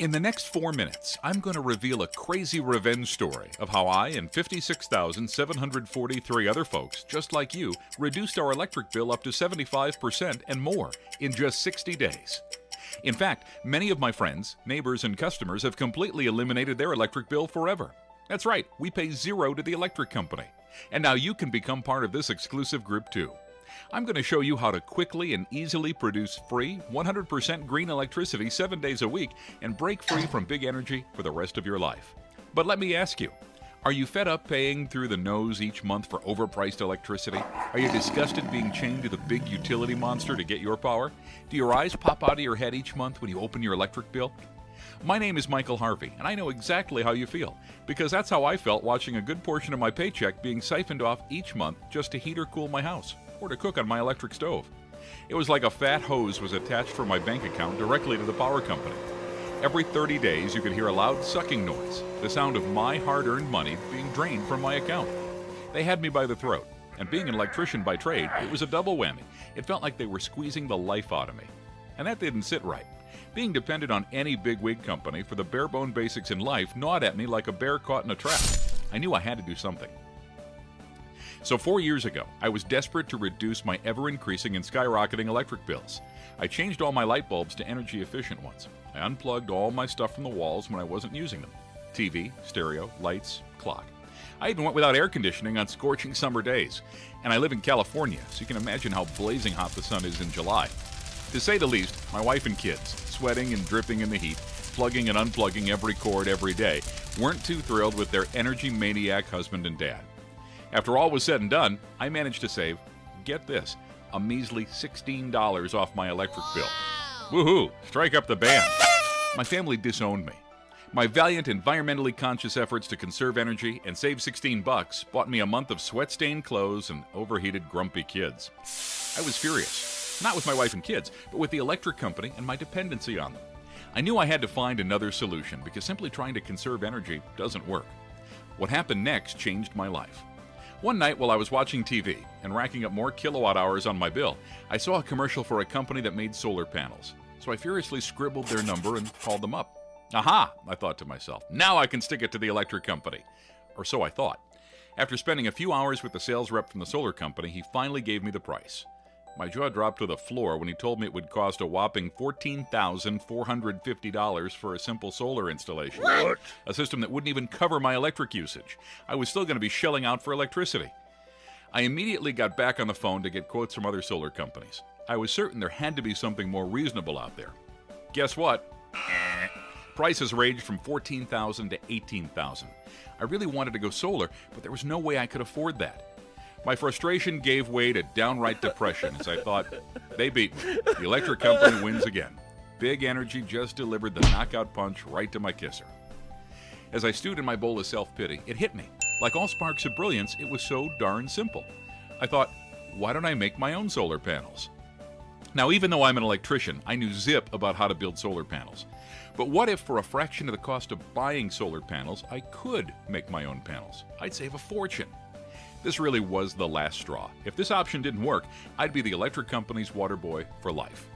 In the next 4 minutes, I'm going to reveal a crazy revenge story of how I and 56,743 other folks, just like you, reduced our electric bill up to 75% and more in just 60 days. In fact, many of my friends, neighbors, and customers have completely eliminated their electric bill forever. That's right, we pay zero to the electric company. And now you can become part of this exclusive group too. I'm going to show you how to quickly and easily produce free, 100% green electricity 7 days a week and break free from big energy for the rest of your life. But let me ask you, are you fed up paying through the nose each month for overpriced electricity? Are you disgusted being chained to the big utility monster to get your power? Do your eyes pop out of your head each month when you open your electric bill? My name is Michael Harvey, and I know exactly how you feel, because that's how I felt watching a good portion of my paycheck being siphoned off each month just to heat or cool my house, or to cook on my electric stove. It was like a fat hose was attached from my bank account directly to the power company. Every 30 days, you could hear a loud sucking noise, the sound of my hard-earned money being drained from my account. They had me by the throat, and being an electrician by trade, it was a double whammy. It felt like they were squeezing the life out of me. And that didn't sit right. Being dependent on any bigwig company for the bare-bone basics in life gnawed at me like a bear caught in a trap. I knew I had to do something. So 4 years ago, I was desperate to reduce my ever-increasing and skyrocketing electric bills. I changed all my light bulbs to energy-efficient ones. I unplugged all my stuff from the walls when I wasn't using them. TV, stereo, lights, clock. I even went without air conditioning on scorching summer days. And I live in California, so you can imagine how blazing hot the sun is in July. To say the least, my wife and kids, sweating and dripping in the heat, plugging and unplugging every cord every day, weren't too thrilled with their energy maniac husband and dad. After all was said and done, I managed to save, get this, a measly $16 off my electric bill. Woohoo! Strike up the band. My family disowned me. My valiant, environmentally conscious efforts to conserve energy and save $16 bought me a month of sweat-stained clothes and overheated, grumpy kids. I was furious, not with my wife and kids, but with the electric company and my dependency on them. I knew I had to find another solution because simply trying to conserve energy doesn't work. What happened next changed my life. One night while I was watching TV and racking up more kilowatt hours on my bill, I saw a commercial for a company that made solar panels. So I furiously scribbled their number and called them up. Aha, I thought to myself, now I can stick it to the electric company. Or so I thought. After spending a few hours with the sales rep from the solar company, he finally gave me the price. My jaw dropped to the floor when he told me it would cost a whopping $14,450 for a simple solar installation. What? A system that wouldn't even cover my electric usage. I was still going to be shelling out for electricity. I immediately got back on the phone to get quotes from other solar companies. I was certain there had to be something more reasonable out there. Guess what? Prices ranged from $14,000 to $18,000. I really wanted to go solar, but there was no way I could afford that. My frustration gave way to downright depression as I thought, they beat me. The electric company wins again. Big Energy just delivered the knockout punch right to my kisser. As I stewed in my bowl of self-pity, it hit me. Like all sparks of brilliance, it was so darn simple. I thought, why don't I make my own solar panels? Now, even though I'm an electrician, I knew zip about how to build solar panels. But what if, for a fraction of the cost of buying solar panels, I could make my own panels? I'd save a fortune. This really was the last straw. If this option didn't work, I'd be the electric company's water boy for life.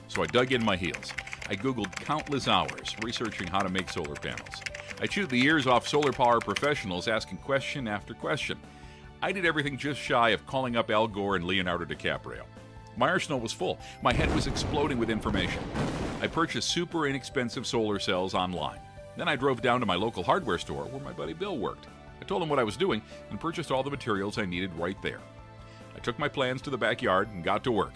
So I dug in my heels. I Googled countless hours researching how to make solar panels. I chewed the ears off solar power professionals asking question after question. I did everything just shy of calling up Al Gore and Leonardo DiCaprio. My arsenal was full. My head was exploding with information. I purchased super inexpensive solar cells online. Then I drove down to my local hardware store where my buddy Bill worked. I told him what I was doing and purchased all the materials I needed right there. I took my plans to the backyard and got to work.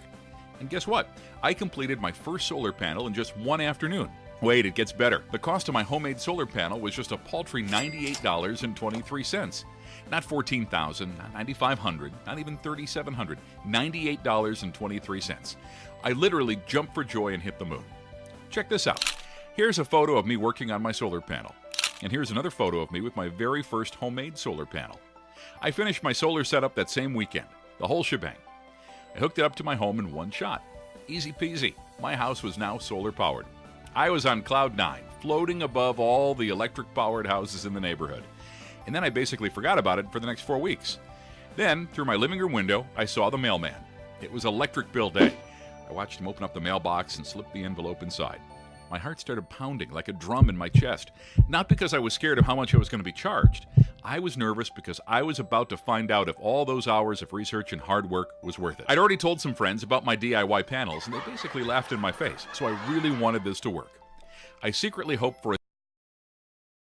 And guess what? I completed my first solar panel in just one afternoon. Wait, it gets better. The cost of my homemade solar panel was just a paltry $98.23. Not $14,000, not $9,500, not even $3,700. $98.23. I literally jumped for joy and hit the moon. Check this out. Here's a photo of me working on my solar panel. And here's another photo of me with my very first homemade solar panel. I finished my solar setup that same weekend, the whole shebang. I hooked it up to my home in one shot. Easy peasy. My house was now solar powered. I was on cloud 9, floating above all the electric powered houses in the neighborhood. And then I basically forgot about it for the next 4 weeks. Then, through my living room window, I saw the mailman. It was electric bill day. I watched him open up the mailbox and slip the envelope inside. My heart started pounding like a drum in my chest. Not because I was scared of how much I was going to be charged. I was nervous because I was about to find out if all those hours of research and hard work was worth it. I'd already told some friends about my DIY panels, and they basically laughed in my face, so I really wanted this to work. I secretly hoped for a